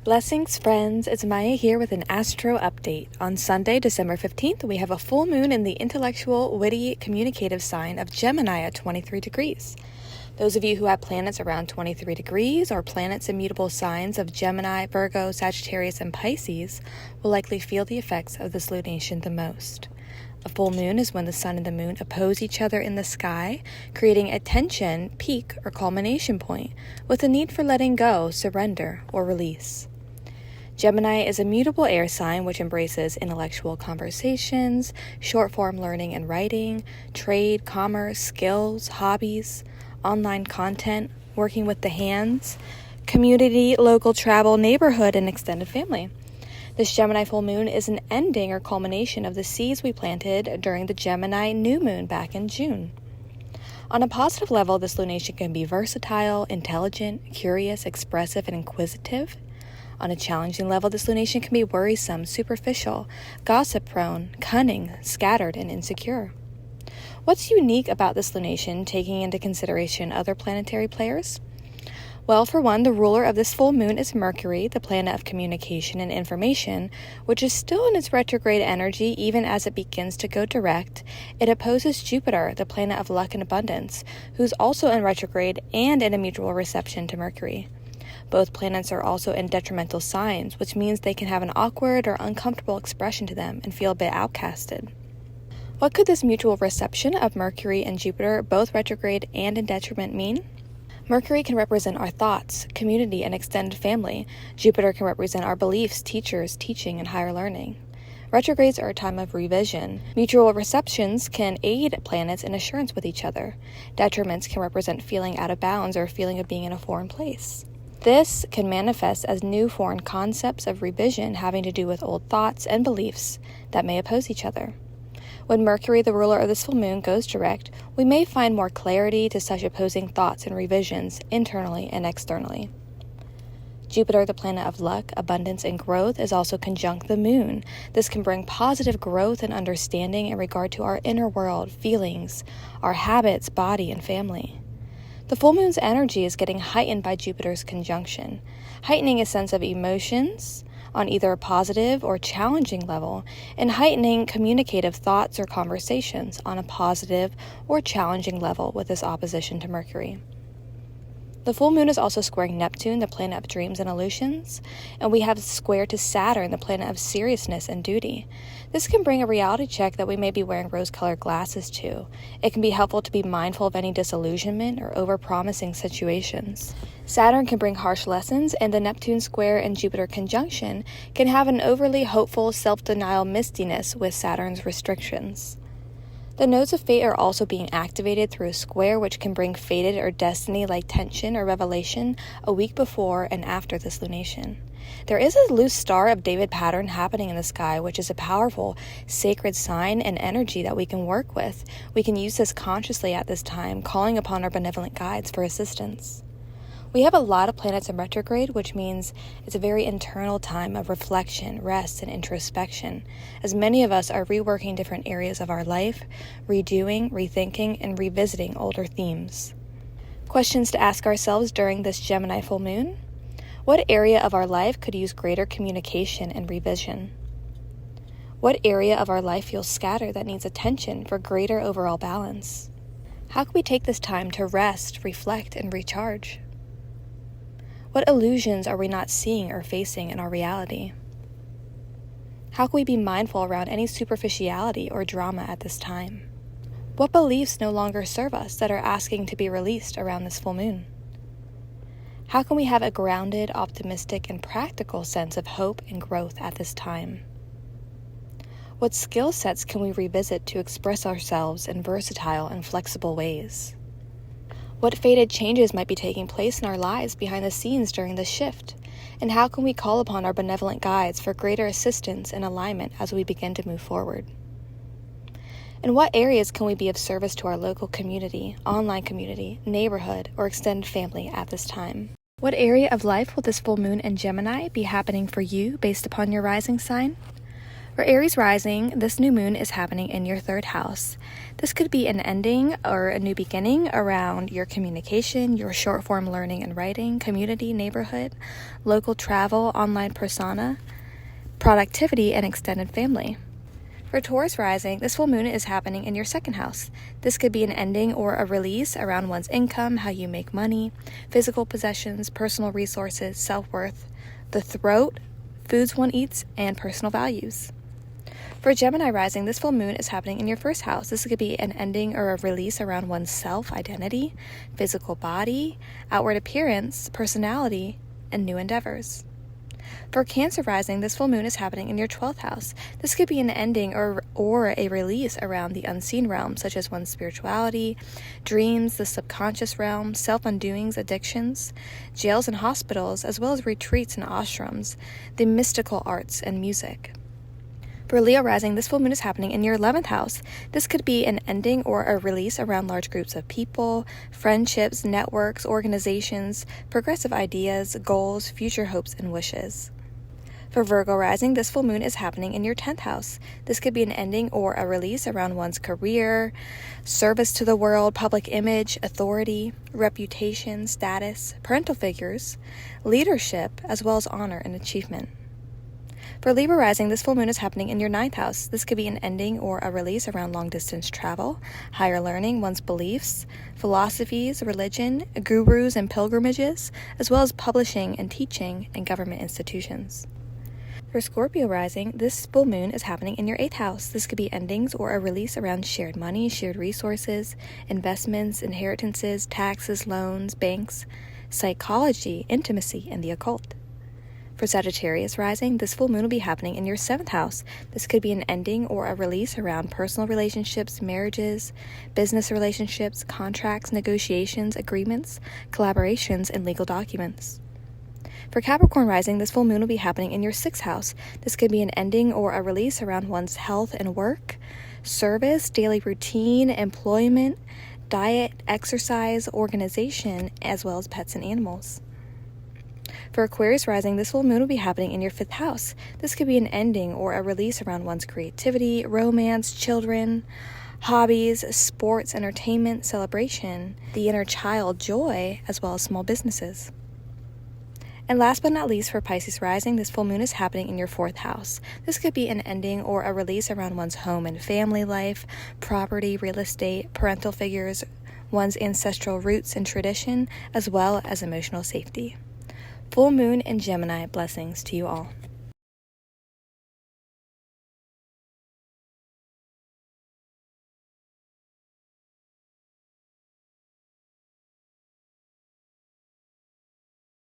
Blessings, friends. It's Maia here with an Astro update. On Sunday, December 15th, we have a full moon in the intellectual, witty, communicative sign of Gemini at 23 degrees. Those of you who have planets around 23 degrees or planets in mutable signs of Gemini, Virgo, Sagittarius, and Pisces will likely feel the effects of this lunation the most. A full moon is when the sun and the moon oppose each other in the sky, creating a tension, peak, or culmination point with a need for letting go, surrender, or release. Gemini is a mutable air sign which embraces intellectual conversations, short-form learning and writing, trade, commerce, skills, hobbies, online content, working with the hands, community, local travel, neighborhood, and extended family. This Gemini full moon is an ending or culmination of the seeds we planted during the Gemini new moon back in June. On a positive level, this lunation can be versatile, intelligent, curious, expressive, and inquisitive. On a challenging level, this lunation can be worrisome, superficial, gossip-prone, cunning, scattered, and insecure. What's unique about this lunation, taking into consideration other planetary players? Well, for one, the ruler of this full moon is Mercury, the planet of communication and information, which is still in its retrograde energy even as it begins to go direct. It opposes Jupiter, the planet of luck and abundance, who's also in retrograde and in a mutual reception to Mercury. Both planets are also in detrimental signs, which means they can have an awkward or uncomfortable expression to them and feel a bit outcasted. What could this mutual reception of Mercury and Jupiter, both retrograde and in detriment, mean? Mercury can represent our thoughts, community, and extended family. Jupiter can represent our beliefs, teachers, teaching, and higher learning. Retrogrades are a time of revision. Mutual receptions can aid planets in assurance with each other. Detriments can represent feeling out of bounds or feeling of being in a foreign place. This can manifest as new foreign concepts of revision having to do with old thoughts and beliefs that may oppose each other. When Mercury, the ruler of this full moon, goes direct, we may find more clarity to such opposing thoughts and revisions internally and externally. Jupiter, the planet of luck, abundance, and growth, is also conjunct the moon. This can bring positive growth and understanding in regard to our inner world, feelings, our habits, body, and family. The full moon's energy is getting heightened by Jupiter's conjunction, heightening a sense of emotions on either a positive or challenging level, and heightening communicative thoughts or conversations on a positive or challenging level with this opposition to Mercury. The full moon is also squaring Neptune, the planet of dreams and illusions, and we have square to Saturn, the planet of seriousness and duty. This can bring a reality check that we may be wearing rose-colored glasses to. It can be helpful to be mindful of any disillusionment or over-promising situations. Saturn can bring harsh lessons, and the Neptune square and Jupiter conjunction can have an overly hopeful, self-denial mistiness with Saturn's restrictions. The nodes of fate are also being activated through a square which can bring fated or destiny-like tension or revelation a week before and after this lunation. There is a loose Star of David pattern happening in the sky, which is a powerful, sacred sign and energy that we can work with. We can use this consciously at this time, calling upon our benevolent guides for assistance. We have a lot of planets in retrograde, which means it's a very internal time of reflection, rest, and introspection, as many of us are reworking different areas of our life, redoing, rethinking, and revisiting older themes. Questions to ask ourselves during this Gemini full moon: what area of our life could use greater communication and revision? What area of our life feels scattered that needs attention for greater overall balance? How can we take this time to rest, reflect, and recharge? What illusions are we not seeing or facing in our reality? How can we be mindful around any superficiality or drama at this time? What beliefs no longer serve us that are asking to be released around this full moon? How can we have a grounded, optimistic, and practical sense of hope and growth at this time? What skill sets can we revisit to express ourselves in versatile and flexible ways? What fated changes might be taking place in our lives behind the scenes during this shift? And how can we call upon our benevolent guides for greater assistance and alignment as we begin to move forward? In what areas can we be of service to our local community, online community, neighborhood, or extended family at this time? What area of life will this full moon in Gemini be happening for you based upon your rising sign? For Aries rising, this new moon is happening in your 3rd house. This could be an ending or a new beginning around your communication, your short form learning and writing, community, neighborhood, local travel, online persona, productivity, and extended family. For Taurus rising, this full moon is happening in your 2nd house. This could be an ending or a release around one's income, how you make money, physical possessions, personal resources, self-worth, the throat, foods one eats, and personal values. For Gemini rising, this full moon is happening in your 1st house. This could be an ending or a release around one's self, identity, physical body, outward appearance, personality, and new endeavors. For Cancer rising, this full moon is happening in your 12th house. This could be an ending or a release around the unseen realm, such as one's spirituality, dreams, the subconscious realm, self-undoings, addictions, jails and hospitals, as well as retreats and ashrams, the mystical arts, and music. For Leo rising, this full moon is happening in your 11th house. This could be an ending or a release around large groups of people, friendships, networks, organizations, progressive ideas, goals, future hopes, and wishes. For Virgo rising, this full moon is happening in your 10th house. This could be an ending or a release around one's career, service to the world, public image, authority, reputation, status, parental figures, leadership, as well as honor and achievement. For Libra rising, this full moon is happening in your 9th house. This could be an ending or a release around long-distance travel, higher learning, one's beliefs, philosophies, religion, gurus and pilgrimages, as well as publishing and teaching and government institutions. For Scorpio rising, this full moon is happening in your 8th house. This could be endings or a release around shared money, shared resources, investments, inheritances, taxes, loans, banks, psychology, intimacy, and the occult. For Sagittarius rising, this full moon will be happening in your 7th house. This could be an ending or a release around personal relationships, marriages, business relationships, contracts, negotiations, agreements, collaborations, and legal documents. For Capricorn rising, this full moon will be happening in your 6th house. This could be an ending or a release around one's health and work, service, daily routine, employment, diet, exercise, organization, as well as pets and animals. For Aquarius rising, this full moon will be happening in your 5th house. This could be an ending or a release around one's creativity, romance, children, hobbies, sports, entertainment, celebration, the inner child, joy, as well as small businesses. And last but not least, for Pisces rising, this full moon is happening in your 4th house. This could be an ending or a release around one's home and family life, property, real estate, parental figures, one's ancestral roots and tradition, as well as emotional safety. Full moon in Gemini, blessings to you all.